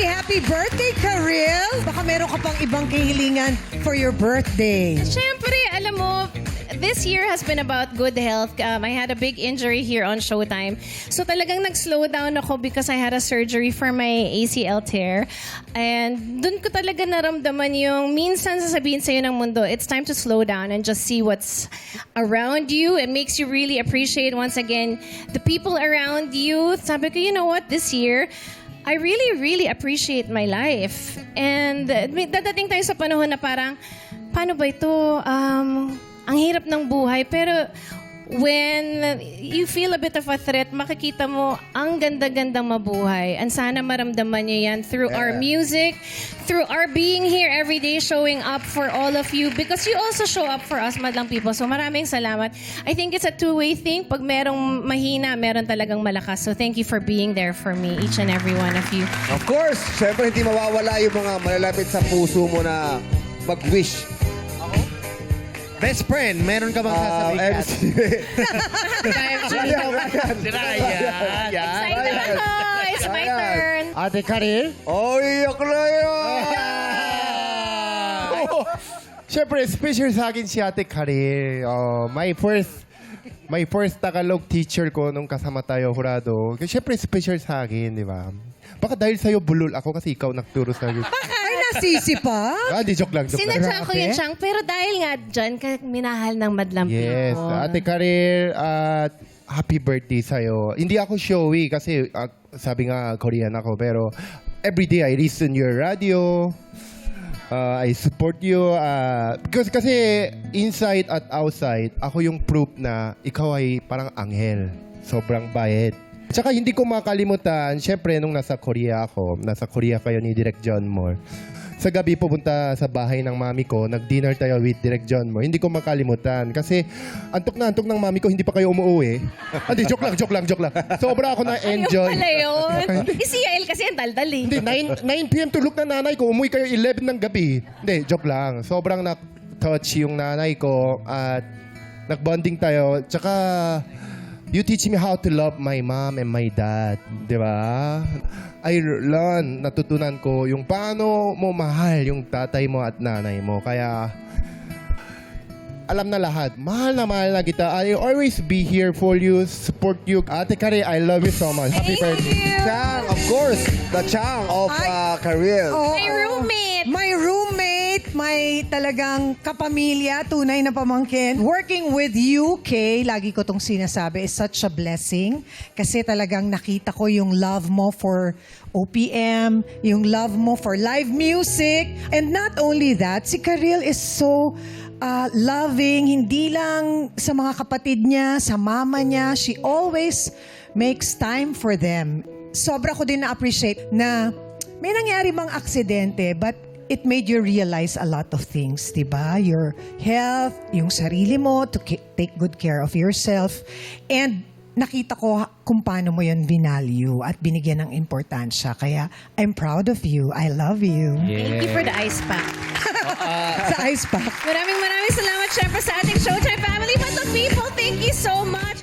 happy birthday, Karil! Baka meron ka pang ibang kahilingan for your birthday. Siyempre, alam mo, this year has been about good health. I had a big injury here on Showtime. So talagang nag-slow down ako because I had a surgery for my ACL tear. And dun ko talaga naramdaman yung minsan sasabihin sa'yo ng mundo, it's time to slow down and just see what's around you. It makes you really appreciate, once again, the people around you. Sabi ko, you know what, this year, I really, really appreciate my life. And dadating tayo sa panahon na parang, paano ba ito? Ang hirap ng buhay. Pero when you feel a bit of a threat, makikita mo, ang ganda-gandang mabuhay. And sana maramdaman niyo yan through our music, through our being here every day, showing up for all of you. Because you also show up for us, madlang people. So maraming salamat. I think it's a two-way thing. Pag merong mahina, meron talagang malakas. So thank you for being there for me, each and every one of you. Of course, syempre hindi mawawala yung mga malalapit sa puso mo na mag-wish. Best friend, meron ka bang sasabihin? MC. Excited ako! It's my turn! Ate Karil? Oh, iyak na yun! Siyempre, special sa akin si Ate Karil. My first Tagalog teacher ko nung kasama tayo, Jurado. Siyempre, special sa akin, di ba? Baka dahil sa'yo bulol ako kasi ikaw nagturo sa akin. Ay, nasisi pa? Di joke lang. Sinadya ko yun, Chang. Pero dahil nga dyan, minahal ng madlang Yes. people. Ate Karil, happy birthday sa'yo. Hindi ako showy kasi sabi nga Korean ako. Pero everyday I listen your radio. I support you. Kasi inside at outside, ako yung proof na ikaw ay parang anghel. Sobrang bait. Tsaka hindi ko makalimutan, syempre nung nasa Korea ako, nasa Korea kayo ni Direk John Moore. Sa gabi pupunta sa bahay ng mami ko, nag-dinner tayo with Direk John Moore. Hindi ko makalimutan kasi antok na antok ng mami ko, hindi pa kayo umuwi. Hindi, joke lang. Sobra ako na-enjoy. Ano pala yun? Si Yael kasi ang daldal eh. Hindi, 9 p.m. tulog na nanay ko, umuwi kayo 11 ng gabi. Hindi, joke lang. Sobrang na-touch yung nanay ko at nag-bonding tayo. Tsaka, you teach me how to love my mom and my dad. Di ba? I learn, natutunan ko yung paano mo mahal yung tatay mo at nanay mo. Kaya, alam na lahat. Mahal na kita. I'll always be here for you, support you. Ate Karil, I love you so much. Happy birthday. Chang, of course. The Chang of Karil. Oo. My roommate! My roommate, may talagang kapamilya, tunay na pamangkin. Working with you, Kay, lagi ko tong sinasabi, is such a blessing. Kasi talagang nakita ko yung love mo for OPM, yung love mo for live music. And not only that, si Karil is so loving, hindi lang sa mga kapatid niya, sa mama niya. She always makes time for them. Sobra ko din na-appreciate na may nangyari bang aksidente, but it made you realize a lot of things, diba? Your health, yung sarili mo, to take good care of yourself. And nakita ko kung paano mo yun vinalue at binigyan ng importansya. Kaya I'm proud of you. I love you. Thank you for the ice pack. Sa ice pack. Maraming salamat syempre sa ating Showtime family. Madlang people, thank you so much.